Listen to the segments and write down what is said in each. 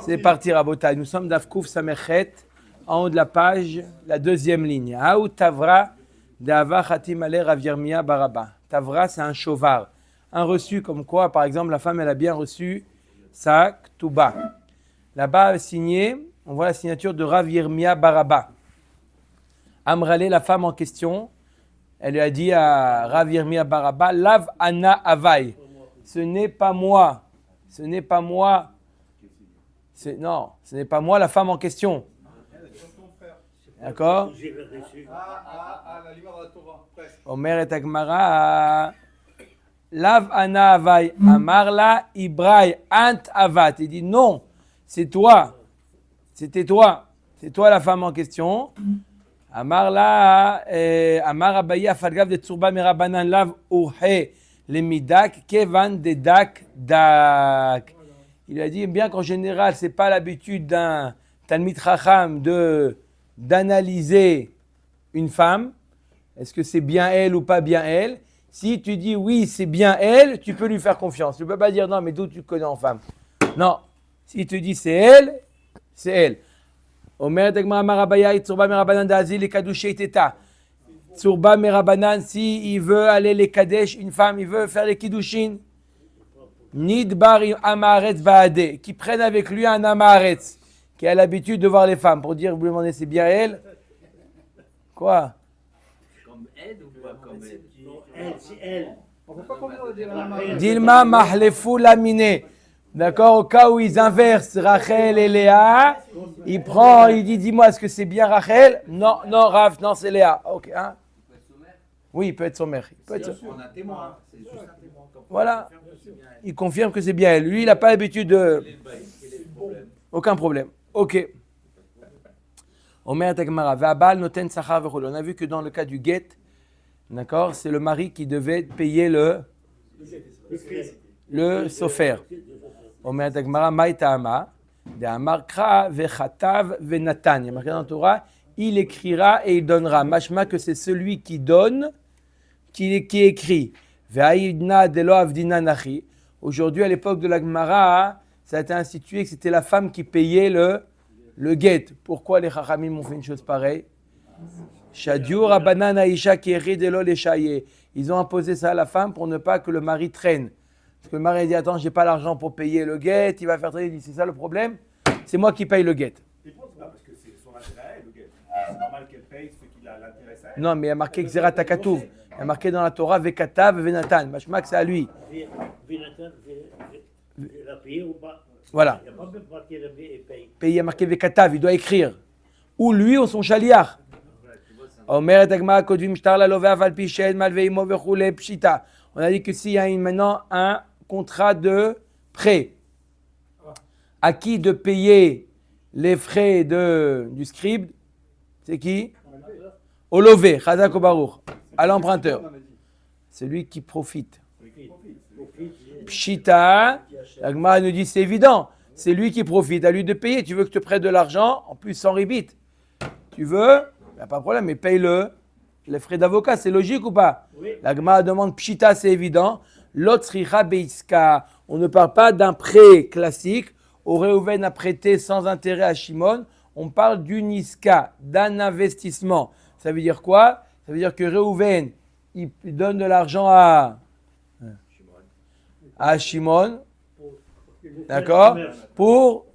C'est parti, Rabotai. Nous sommes d'Afkouf Samechet, en haut de la page, la deuxième ligne. Aou Tavra d'Ava Khatim Ale Rav Yirmia Baraba. Tavra, c'est un chovar. Un reçu comme quoi, par exemple, la femme, elle a bien reçu sa Ktuba. Là-bas, signé, on voit la signature de Rav Yirmia Baraba. Amrale, la femme en question, elle lui a dit à Rav Yirmia Baraba, Lav Ana Avai. Ce n'est pas moi. Ce n'est pas moi. Non, ce n'est pas moi la femme en question. D'accord? La lumière de la Torah, presque. Omer et Agmara. Lav Ana Avai. Amarla Ibraï Ant Avat. Il dit non, c'est toi. C'était toi. C'est toi la femme en question. Amarla. Amar Abaye Afalgav de Tsurba Merabanan Lav Urhe. Les midak, kevan de dak dak. Il a dit bien qu'en général, ce n'est pas l'habitude d'un Talmid Chacham d'analyser une femme. Est-ce que c'est bien elle ou pas bien elle? Si tu dis oui, c'est bien elle, tu peux lui faire confiance. Tu ne peux pas dire non, mais d'où tu connais en femme? Non. Si tu dis c'est elle, c'est elle. Omer Degma Marabaya, Itzurba Merabanan Dazil et Kadouché Teta. Tsurba Merabanan, si il veut aller les Kadesh, une femme, il veut faire les Kiddushin, Nidbar Amaretz Baade, qui prenne avec lui un Amaretz, qui a l'habitude de voir les femmes, pour dire, vous lui demandez, c'est bien elle? Quoi? Comme aide ou pas comme aide? Elle, c'est elle. On ne peut pas comprendre dire la marée. Dilma Mahlefu Lamine. D'accord, au cas où ils inversent Rachel et Léa, il prend, il dit, dis-moi, est-ce que c'est bien Rachel? Non, non, Raph, non, c'est Léa. Ok, hein? Oui, il peut être sommaire. On a un témoin, c'est juste un témoin. Voilà. Il confirme que c'est bien elle. Lui, il n'a pas l'habitude de... Aucun problème. Ok. Omer Tagmara, Vabal Noten Sachar Vechol. On a vu que dans le cas du guet, d'accord, c'est le mari qui devait payer le sofer. Omer Tagmara, Maïtama, de Amar Kra Vechatav Venatan. Il y a marqué dans la Torah, il écrira et il donnera. Mashma que c'est celui qui donne, qui écrit. Ve'aïdna delo avdina nachi. Aujourd'hui, à l'époque de la Gemara, ça a été institué que c'était la femme qui payait le guet. Pourquoi les Chachamim ont fait une chose pareille? Shadiur abanan aisha qui delo leshaye. Ils ont imposé ça à la femme pour ne pas que le mari traîne. Parce que le mari dit attends, j'ai pas l'argent pour payer le guet, il va faire traîner. Il dit c'est ça le problème? C'est moi qui paye le guet. Parce que c'est son intérêt à elle, le gars. C'est normal qu'elle paye ce qui l'intéresse à elle. Non, mais il y a marqué Xerat Takatouv. Il y a marqué dans la Torah Vekatav Venatan. Machma que c'est à lui. Venatan, la payer ou pas? Voilà. Il n'y a pas même marqué la paye et paye. Il y a marqué Vekatav, il doit écrire. Ou lui ou son chaliar. Omer Tagma Kodvim Shtar la Love Aval Pichel Malveimo Vechule Pshita. On a dit que s'il y a maintenant un contrat de prêt, à qui de payer les frais du scribe? C'est qui? Au lové, Chazak Baruch, à l'emprunteur. C'est lui qui profite. Pshita, la Gemara nous dit c'est évident, c'est lui qui profite, à lui de payer. Tu veux que je te prête de l'argent, en plus sans ribit. Tu veux? Il n'y a pas de problème, mais paye les frais d'avocat, c'est logique ou pas? Oui. La Gemara demande Pshita, c'est évident. L'autre richa beiska. On ne parle pas d'un prêt classique. Réhouven a prêté sans intérêt à Shimon. On parle d'une iska, d'un investissement. Ça veut dire quoi? Ça veut dire que Réhouven, il donne de l'argent à Shimon, d'accord, pour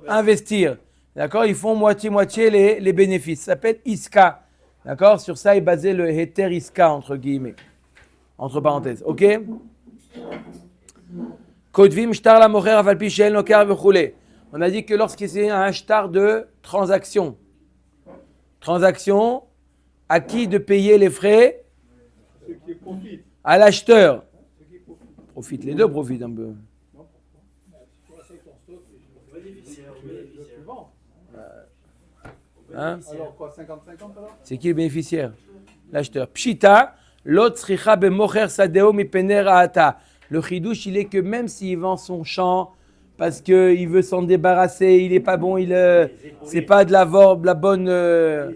investir. D'accord, ils font moitié-moitié les bénéfices. Ça s'appelle iska. D'accord, sur ça est basé le heter iska, entre guillemets, entre parenthèses. Ok? Kodvim shtar la mocher aval pi she'en lo kar vechule. On a dit que lorsqu'il y a un shtar de transaction, à qui de payer les frais? Ceux qui profitent. À l'acheteur. Profite, les deux profitent un peu. Hein? Alors quoi, 50-50 alors? C'est qui le bénéficiaire? L'acheteur. Pshita, l'autre sricha bemocher sadeo mi pener aata. Le chidouche, il est que même s'il vend son champ parce qu'il veut s'en débarrasser, il n'est pas bon, c'est pas de la bonne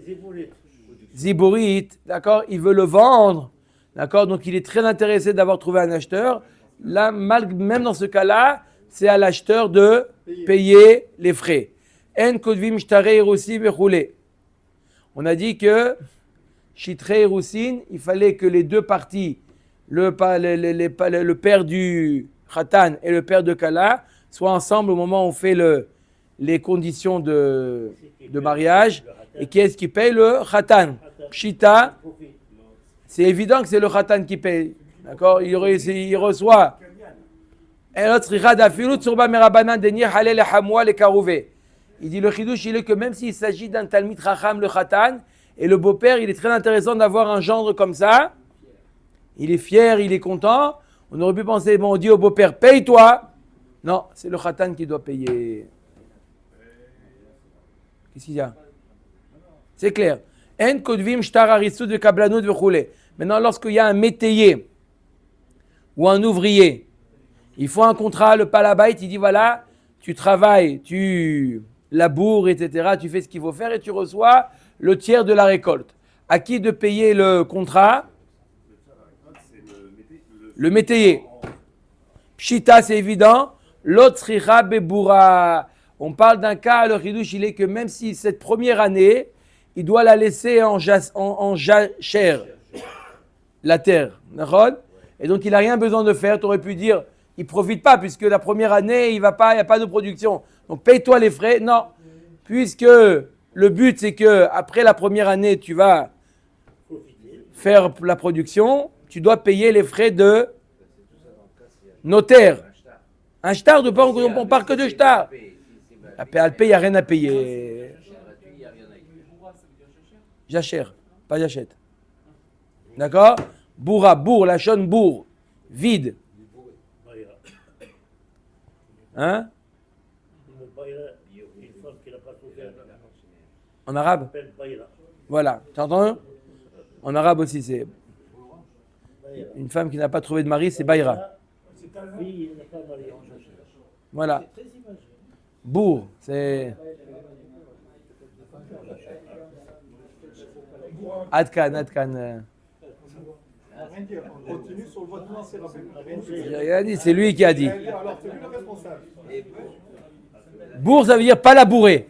zibourite, d'accord? Il veut le vendre, d'accord? Donc il est très intéressé d'avoir trouvé un acheteur. Là, même dans ce cas-là, c'est à l'acheteur de payer les frais. En kodvim shtarei irusin vechule. On a dit que shitrei irusin, il fallait que les deux parties, le père du khatan et le père de kala, soient ensemble au moment où on fait les conditions de mariage. Et qui est-ce qui paye? Le khatan. Pshita, c'est évident que c'est le khatan qui paye. D'accord? Il reçoit. Il dit le chidouche, il est que même s'il s'agit d'un talmid chacham, le khatan, et le beau-père, il est très intéressant d'avoir un gendre comme ça. Il est fier, il est content. On aurait pu penser, bon, on dit au beau-père, paye-toi. Non, c'est le khatan qui doit payer. Qu'est-ce qu'il y a? C'est clair. En kodvim shtar harisut de kablanut vechule. Maintenant, lorsqu'il y a un métayer ou un ouvrier, il faut un contrat, le palabait, il dit voilà, tu travailles, tu laboures, etc., tu fais ce qu'il faut faire et tu reçois le tiers de la récolte. À qui de payer le contrat? Le métayer. Pshita, c'est évident. L'autre sricha beboura. On parle d'un cas, le chidouche, il est que même si cette première année, il doit la laisser en jachère, la terre. Et donc, il n'a rien besoin de faire. Tu aurais pu dire, il ne profite pas, puisque la première année, il n'y a pas de production. Donc, paye-toi les frais. Non, puisque le but, c'est que après la première année, tu vas faire la production, tu dois payer les frais de notaire. Un shtar, on parle que de shtar. Alpé, il n'y a rien à payer. J'achère, pas j'achète. D'accord? Bourra, bourre, la chaîne bourre. Vide. Hein? En arabe? Voilà. Tu entends? En arabe aussi, c'est. Une femme qui n'a pas trouvé de mari, c'est Bayra. Voilà. Bourre, c'est. Adkan. Continue sur le vote J'ai rien dit, c'est lui qui a dit. Bourre, ça veut dire pas labourer.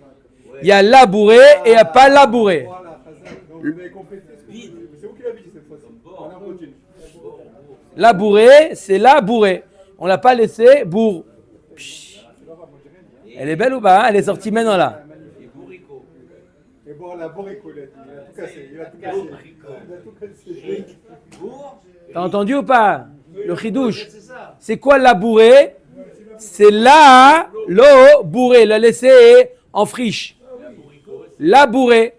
Il y a labourer et il n'y a pas labourer. Labourer, c'est labourer. On l'a pas laissé bourre. Elle est belle ou pas? Elle est sortie maintenant là. Et bon, la bourrico, il a tout cassé. Il a tout cassé. T'as entendu ou pas? Le chidouche. C'est quoi labourer? C'est là, l'eau bourré, la laisser en friche. Labourer.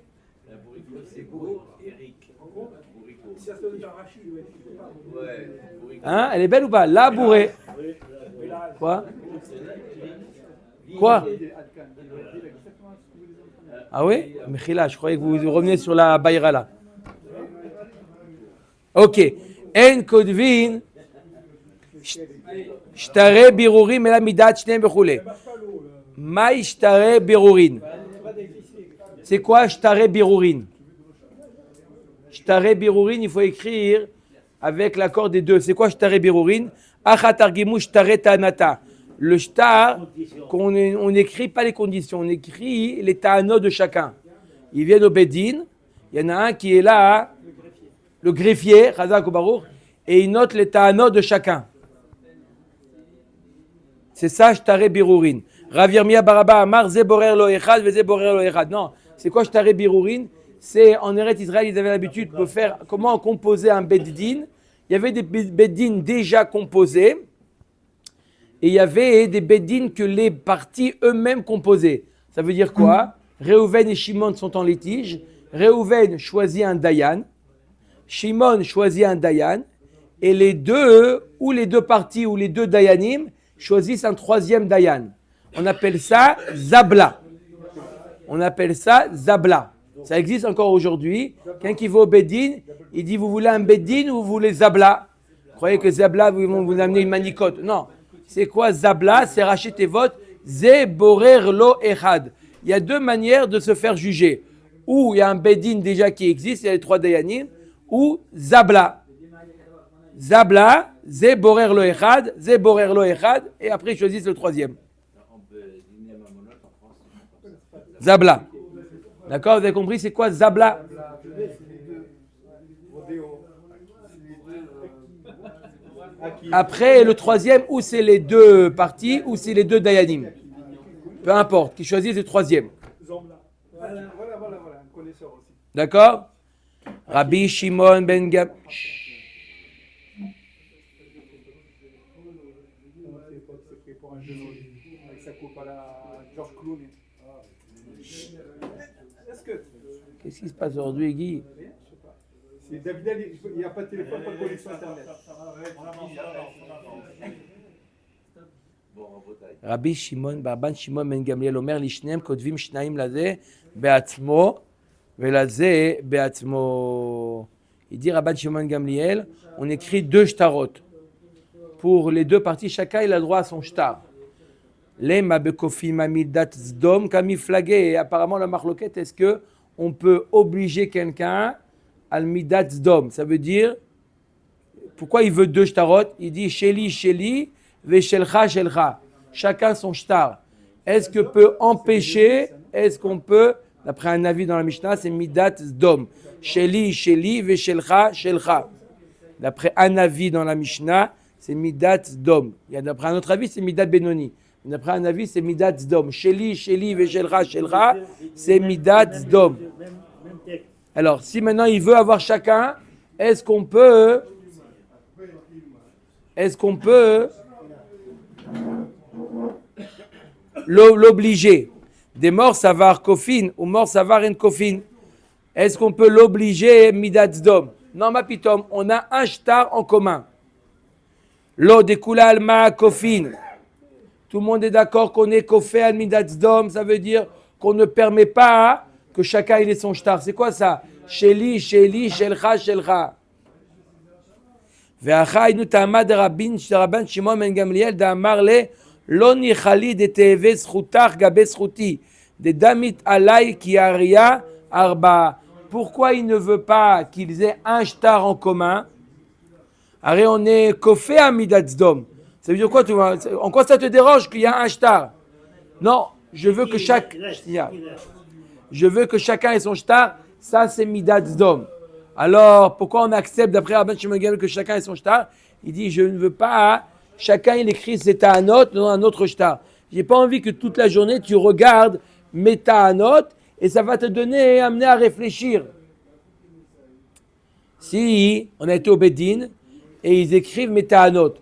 Hein? Elle est belle ou pas? Labourer. Quoi? Ah oui? Mechila, je croyais que vous reveniez sur la Bayra là. Ok. En kodvin shtare birurim ela midat shneim bechule. Maï shtare birurin. C'est quoi shtare birurin? Shtare birurin, il faut écrire avec l'accord des deux. C'est quoi shtare birurin? Achat argimu shtare tanata. Le shtar, on n'écrit pas les conditions, on écrit les ta'anot de chacun. Ils viennent au Bedin, il y en a un qui est là, le greffier, Chazak ou Baruch, et il note les ta'anot de chacun. C'est ça, shtare birurin. Rav Yirmiyah Baraba Amar, ze borer lo echad, ze borer lo echad. Non, c'est quoi shtare birurin? C'est en Eretz Israël, ils avaient l'habitude de faire comment composer un Beddin. Il y avait des Beddin déjà composés. Et il y avait des Beddin que les parties eux-mêmes composaient. Ça veut dire quoi? Réhouven et Shimon sont en litige. Réhouven choisit un Dayan. Shimon choisit un Dayan. Et les deux parties ou les deux Dayanim choisissent un troisième Dayan. On appelle ça Zabla. Ça existe encore aujourd'hui. Quelqu'un qui va au Beddin, il dit vous voulez un Beddin ou vous voulez Zabla? Vous croyez que Zabla, vous vont vous amener une manicotte? Non. C'est quoi Zabla? C'est racheter tes votes. Ze borer lo echad. Il y a deux manières de se faire juger. Ou il y a un Beddin déjà qui existe, il y a les trois Dayanim, ou Zabla. Zabla, Zé borer lo echad, zé borer lo echad, et après ils choisissent le troisième. On peut dîner à Mamonot en France. Zabla. D'accord, vous avez compris c'est quoi Zabla? Après le troisième, ou c'est les deux parties, ou c'est les deux dayanim. Peu importe, qui choisissent le troisième. Voilà, un connaisseur aussi. D'accord? Rabbi Shimon ben Gam. C'est pris pour un genou avec sa coupe à la George Clooney. Est-ce que Qu'est-ce qui se passe aujourd'hui, Guy? c'est David, il n'y a pas de téléphone, pas de connexion internet. Bon, en Bretagne. Rabbi Shimon, Barban Shimon ben Gamliel Omer Lishneem Kotvim Shnaim Lazé Beatzmo Velazé Beatzmo. Il dit Rabban Shimon Gamliel, on écrit deux shtarot. Pour les deux parties, chacun il a droit à son shtar. Lema bekofim amidat zdom kami flagé. Et apparemment la marloquette, est-ce que on peut obliger quelqu'un al midat zdom? Ça veut dire, pourquoi il veut deux shtarot? Il dit sheli sheli ve shelcha shelcha. Chacun son shtar. Est-ce que peut empêcher? Est-ce qu'on peut, d'après un avis dans la Mishnah, c'est midat zdom. Sheli sheli ve shelcha shelcha. D'après un avis dans la Mishnah, c'est midat zdom. D'après un autre avis, c'est midat benoni. D'après un avis, c'est midat zdom. Sheli sheli ve shelcha shelcha, c'est midat zdom. Même texte. Alors, si maintenant il veut avoir chacun, est-ce qu'on peut l'obliger? Des morts savar kofin ou morts savar en kofin. Est-ce qu'on peut l'obliger midat zdom? Non, ma pitom, on a un shtar en commun. Lo dekula alma kofin. Tout le monde est d'accord qu'on est kofé al midat zdom, ça veut dire qu'on ne permet pas que chacun ait son shtar. C'est quoi ça? Sheli, sheli, shelcha, shelcha. Ve'achaynu ta'amad rabban Shimon ben Gamliel da'amar le lo nichali de teve zchutach gabe zchuti de damit alay ki aria arba. Pourquoi il ne veut pas qu'ils aient un shtar en commun? Arrête, on est kofé à midat zdom. Ça veut dire quoi? En quoi ça te dérange qu'il y a un shtar? Non, je veux que chacun ait son shtar. Ça, c'est midat zdom. Alors, pourquoi on accepte d'après Rabban Shimon Gamliel que chacun ait son shtar? Il dit, je ne veux pas, chacun il écrit ses ta'anot dans un autre shtar. J'ai pas envie que toute la journée tu regardes mes ta'anot et ça va te amener à réfléchir. Si on a été au Bedin et ils écrivent mes ta'anot,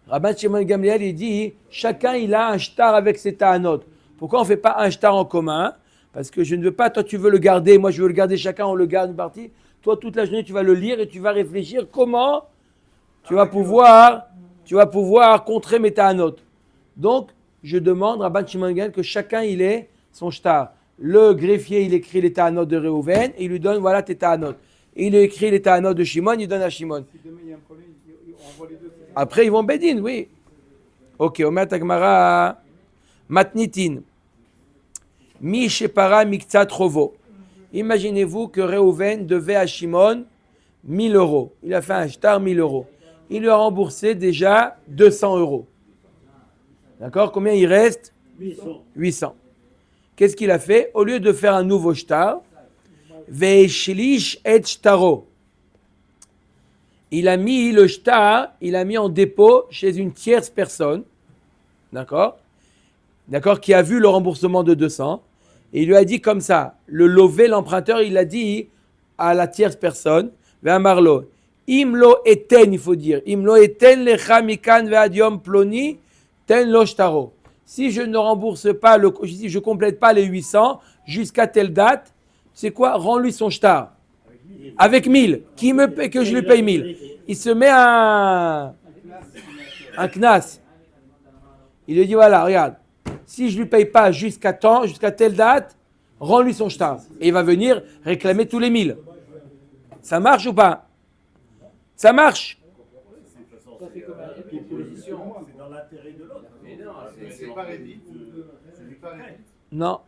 Rabban Shimon Gamliel il dit, chacun il a un shtar avec ses ta'anot. Pourquoi on ne fait pas un shtar en commun? Parce que je ne veux pas, toi tu veux le garder, moi je veux le garder, chacun on le garde une partie. Toi toute la journée tu vas le lire et tu vas réfléchir comment tu vas pouvoir contrer mes ta'anot. Donc je demande à Rabban Shimon Gamliel que chacun il ait son shtar. Le greffier il écrit les ta'anot de Reuven et il lui donne voilà tes ta'anot. Il écrit les ta'anot de Shimon, il donne à Shimon. Si demain il y a un problème, on envoie les deux. Après ils vont Bedin, oui. Ok, on met à Gemara Matnitin. Mi shepara miktsat rovo. Imaginez-vous que Reuven devait à Shimon 1000 euros. Il a fait un shtar 1000 euros. Il lui a remboursé déjà 200 euros. D'accord? Combien il reste? 800. Qu'est-ce qu'il a fait? Au lieu de faire un nouveau shtar, ve'eshlish et shtaro. Il a mis le shtar, il a mis en dépôt chez une tierce personne. D'accord? D'accord? Qui a vu le remboursement de 200. Et il lui a dit comme ça, le lové, l'emprunteur, il a dit à la tierce personne, Ve'amarlo, imlo eten, il faut dire, imlo eten lecha mikan ve'adiom ploni, ten lo shtaro. Si je ne rembourse pas, si je ne complète pas les 800 jusqu'à telle date, c'est quoi? Rends-lui son shtar. Avec 1000. Qui me paie, que je lui paye 1000. Il se met un knas. Il lui dit voilà, regarde. Si je ne lui paye pas jusqu'à telle date, rends-lui son shtar. Et il va venir réclamer tous les 1000. Ça marche ou pas? Ça marche. C'est dans l'intérêt de l'autre. Mais non, C'est pas rédit. C'est pas rédit. Non.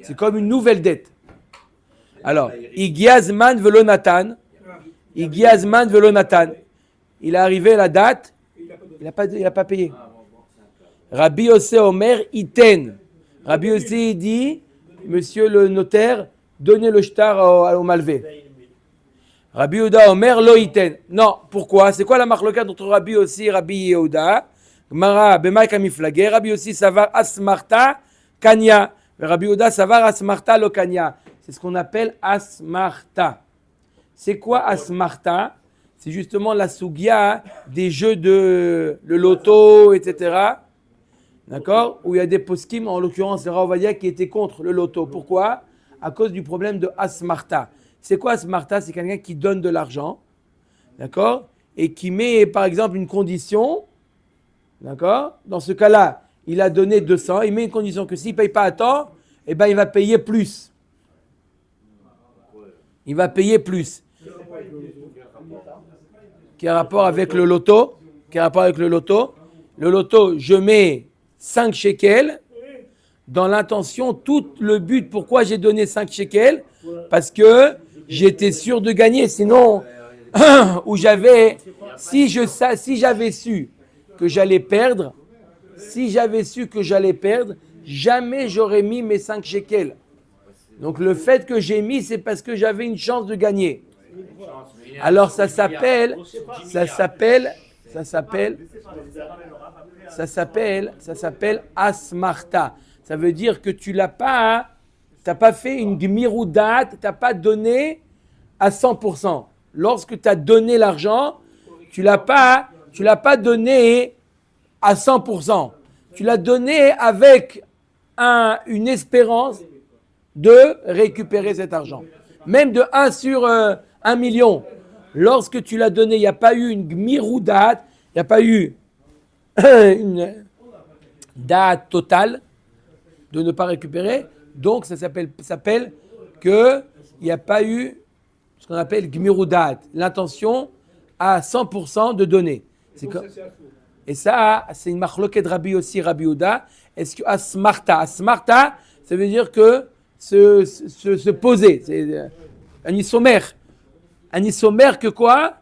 C'est comme une nouvelle dette. Alors, Igiazman velo Nathan. Igiazman velo Nathan. Il est arrivé à la date, il n'a pas payé. Rabbi Yossé Omer Iten. Rabbi Yossé dit, monsieur le notaire, donnez le shtar au malvé. Rabbi Yehuda Omer Lo Iten. Non, pourquoi? C'est quoi la marloquette entre Rabbi Yossi et Rabbi Yehuda? Gemara B'may Kamiflagé. Rabbi Yossi savar asmarta kanya. Rabbi Yehuda savar asmarta lo kanya. C'est ce qu'on appelle asmarta. C'est quoi asmarta? C'est justement la sugia des jeux de le loto, etc. D'accord? Où il y a des poskim, en l'occurrence c'est Raovadia qui était contre le loto. Pourquoi? À cause du problème de asmarta. C'est quoi asmarta? C'est quelqu'un qui donne de l'argent, d'accord? Et qui met par exemple une condition, d'accord? Dans ce cas-là, il a donné 200, il met une condition que s'il ne paye pas à temps, eh ben, il va payer plus. Il va payer plus. Qui a rapport avec le loto? Le loto, je mets 5 shekels dans l'intention, tout le but, pourquoi j'ai donné 5 shekels? Parce que j'étais sûr de gagner, sinon, si j'avais su que j'allais perdre, jamais j'aurais mis mes 5 shekels. Donc le fait que j'ai mis, c'est parce que j'avais une chance de gagner. Alors ça s'appelle asmarta. Ça veut dire que tu n'as pas fait une gmiroudat, tu n'as pas donné à 100%. Lorsque tu as donné l'argent, tu l'as pas donné à 100%. Tu l'as donné avec une espérance de récupérer cet argent. Même de 1 sur 1 million. Lorsque tu l'as donné, il n'y a pas eu une gmiroudat, il n'y a pas eu une date totale de ne pas récupérer. Donc, ça s'appelle qu'il n'y a pas eu ce qu'on appelle gmiroudat, l'intention à 100% de donner. Et ça, c'est une marloquette de Rabbi Yossi, Rabbi Yehuda. Est-ce que asmarta, ça veut dire que se poser. C'est un isomère. Un isomère que quoi?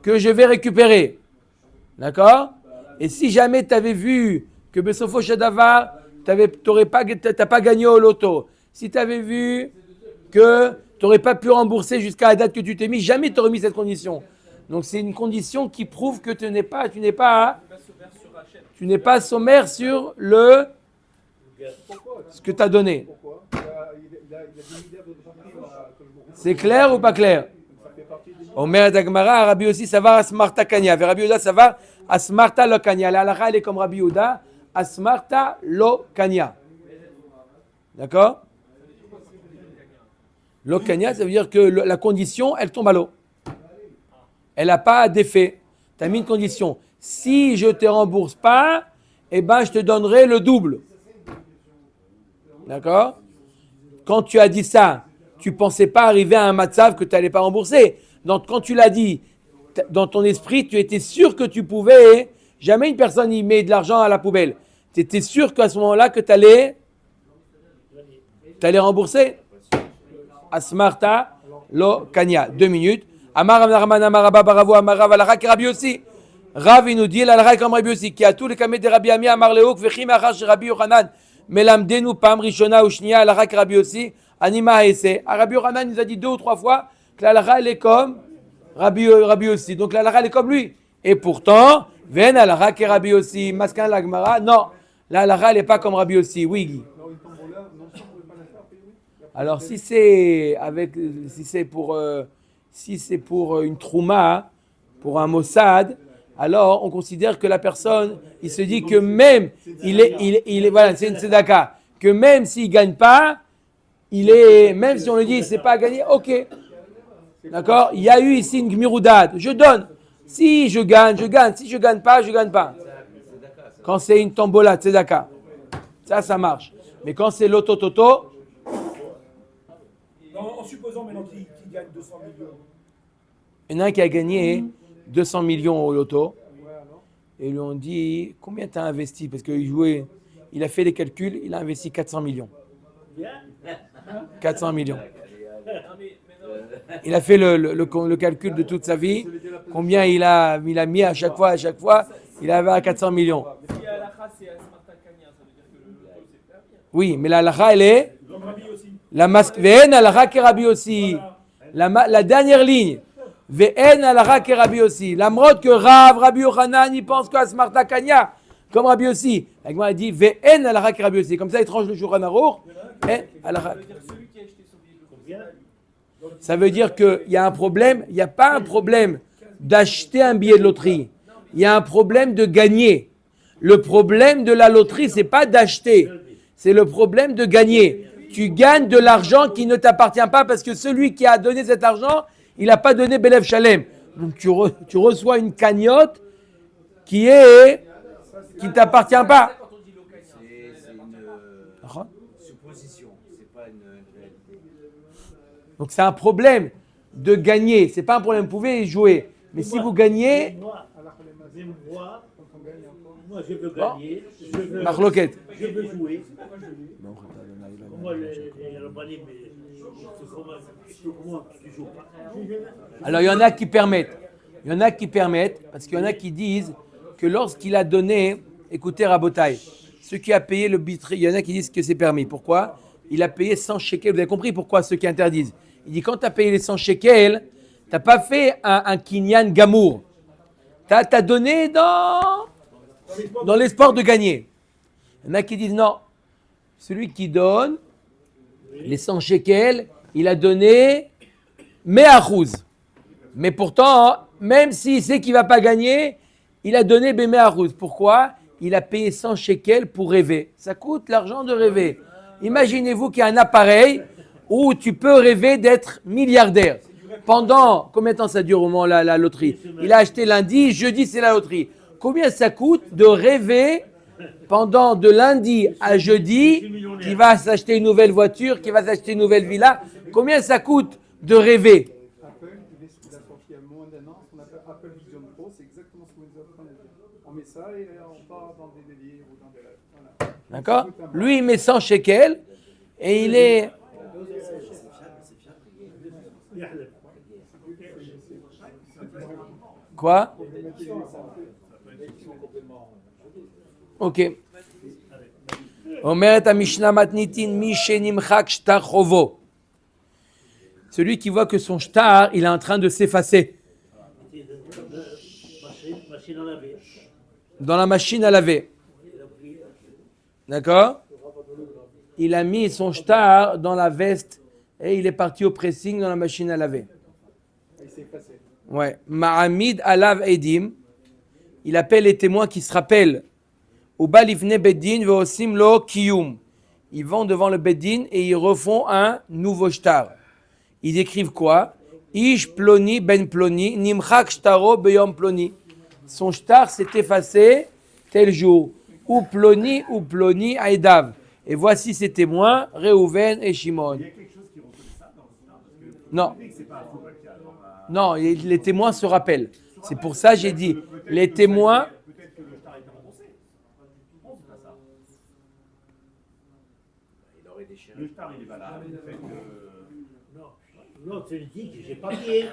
Que je vais récupérer. D'accord? Et si jamais tu avais vu que Besofo Shadavar, tu n'as pas gagné au loto, si tu avais vu que tu n'aurais pas pu rembourser jusqu'à la date que tu t'es mis, jamais tu aurais mis cette condition. Donc c'est une condition qui prouve que tu n'es pas sommaire sur ce que tu as donné. C'est clair ou pas clair? Omer Dagmara, Rabbi Yossi savar asmarta kanya. Rabbi Yehuda savar asmarta lo kanya. La halakha elle est comme Rabbi Yehuda, asmarta lo kanya. D'accord? Lo kanya, ça veut dire que la condition, elle tombe à l'eau. Elle n'a pas d'effet. Tu as mis une condition. Si je ne te rembourse pas, eh ben, je te donnerai le double. D'accord? Quand tu as dit ça, tu ne pensais pas arriver à un matzav que tu n'allais pas rembourser. Donc, quand tu l'as dit, dans ton esprit, tu étais sûr que tu pouvais. Jamais une personne y met de l'argent à la poubelle. Tu étais sûr qu'à ce moment-là, que tu allais rembourser. Asmarta lo kanya. 2 minutes. Amar Amnarman Amaraba Baravo Amarav Alara Rabbi aussi. Rav il nous dit l'Alara comme Rabbi aussi qui a tous les kamets de Rabbi Ami Amar Leouk Vechim Achash Rabbi Yochanan Melamdenu Pam Rishona Ushnia Alara Rabbi aussi Anima Ese. Rabbi Yochanan nous a dit 2 ou 3 fois que l'Alara elle est comme Rabbi aussi. Donc l'Alara elle est comme lui. Et pourtant, Ven Alara Rabbi aussi Maskan Lagmara. Non, l'Alara elle n'est pas comme Rabbi aussi. Oui Guy. Alors si c'est pour une trouma, pour un Mossad, alors on considère que la personne, il se dit que même, il est voilà, c'est une tzedaka, que même s'il ne gagne pas, même si on lui dit c'est pas gagné, ok. D'accord? Il y a eu ici une gmiroudad, je donne. Si je gagne, je gagne. Si je gagne pas, je gagne pas. Quand c'est une tombola, tzedaka, ça marche. Mais quand c'est l'auto-toto, en supposant maintenant qu'il gagne 200 millions. Il y en a un qui a gagné 200 millions au loto. Et ils lui ont dit, combien tu as investi? Parce qu'il jouait, il a fait les calculs, il a investi 400 millions. 400 millions. Il a fait le calcul de toute sa vie, combien il a mis à chaque fois, il avait à 400 millions. Si à la race, c'est Smarta Kanya, ça veut dire que le loto, c'est permis. Oui, mais la halakha, elle est Comme Rabbi aussi. la masque. Ve'en halakha kerabi aussi. La dernière ligne. Ve'en halakha kerabi aussi. La mrode que Rabbi Yochanan, il pense qu'à Smarta Kanya, comme Rabbi aussi. La Gemara dit Ve'en halakha kerabi aussi. Comme ça, il tranche le Shulchan Aruch. Ça veut dire celui qui a acheté son billet de loto, c'est pas lui. Ça veut dire qu'il y a un problème. Il n'y a pas un problème d'acheter un billet de loterie. Il y a un problème de gagner. Le problème de la loterie, c'est pas d'acheter. C'est le problème de gagner. Tu gagnes de l'argent qui ne t'appartient pas parce que celui qui a donné cet argent, il n'a pas donné Belev Shalem. Donc tu reçois une cagnotte qui ne t'appartient pas. C'est une supposition, c'est pas une réalité. Donc c'est un problème de gagner. C'est pas un problème. Vous pouvez y jouer. Mais si vous gagnez, Moi, je veux gagner. Marloquette. Je veux jouer. Moi, les Rabbanim, moi, tu joues pas. Alors il y en a qui permettent. Parce qu'il y en a qui disent que lorsqu'il a donné, écoutez Rabotai, ceux qui a payé le bitri, il y en a qui disent que c'est permis. Pourquoi? Il a payé 100 shekels. Vous avez compris pourquoi ceux qui interdisent? Il dit quand tu as payé les 100 shekels, tu n'as pas fait un kinyan gamour. Tu as donné dans l'espoir de gagner. Il y en a qui disent non. Celui qui donne les 100 shekels, il a donné Me'achouz. Mais pourtant, même s'il sait qu'il ne va pas gagner, il a donné Me'achouz. Pourquoi? Il a payé 100 shekels pour rêver. Ça coûte l'argent de rêver. Imaginez-vous qu'il y a un appareil où tu peux rêver d'être milliardaire. Pendant, combien de temps ça dure au moment la loterie? Il a acheté lundi, jeudi c'est la loterie. Combien ça coûte de rêver pendant de lundi à jeudi qu'il va s'acheter une nouvelle voiture, qu'il va s'acheter une nouvelle villa? Combien ça coûte de rêver? Apple, il a sorti il y a moins d'un an, ce qu'on appelle Apple Vision Pro, c'est exactement ce qu'on est en train de dire. On met ça et on part dans des délires ou dans des rêves. Voilà. D'accord? Lui, il met 100 shekels et il est... Quoi? Ok. Omeret Mishnah Matnitin Mishenimchak Shtar Chovo. Celui qui voit que son shtar, il est en train de s'effacer. Machine à laver. Dans la machine à laver. D'accord? Il a mis son shtar dans la veste et il est parti au pressing dans la machine à laver. Il s'est effacé. Ouais. Ma'amid alav edim. Il appelle les témoins qui se rappellent. Uba livne beddin ve'osim lo kiyum. Ils vont devant le beddin et ils refont un nouveau shtar. Ils décrivent quoi? Ish ploni ben ploni nimchak shtaro beyom ploni. Son shtar s'est effacé tel jour. Ou ploni aïdav. Et voici ses témoins, Réhouven et Shimon. Il y a quelque chose qui reconnaît ça dans le shtar, parce que Non. on dit que c'est pas un faux qu'il y a dans la- Non, les témoins se rappellent. C'est pour ça que j'ai dit, les témoins... Peut-être que le shtar était remboursé. Non, c'est pas ça. Il aurait déchiré. Le shtar, il est valable. Le fait que- Non, l'autre, il dit que j'ai pas payé.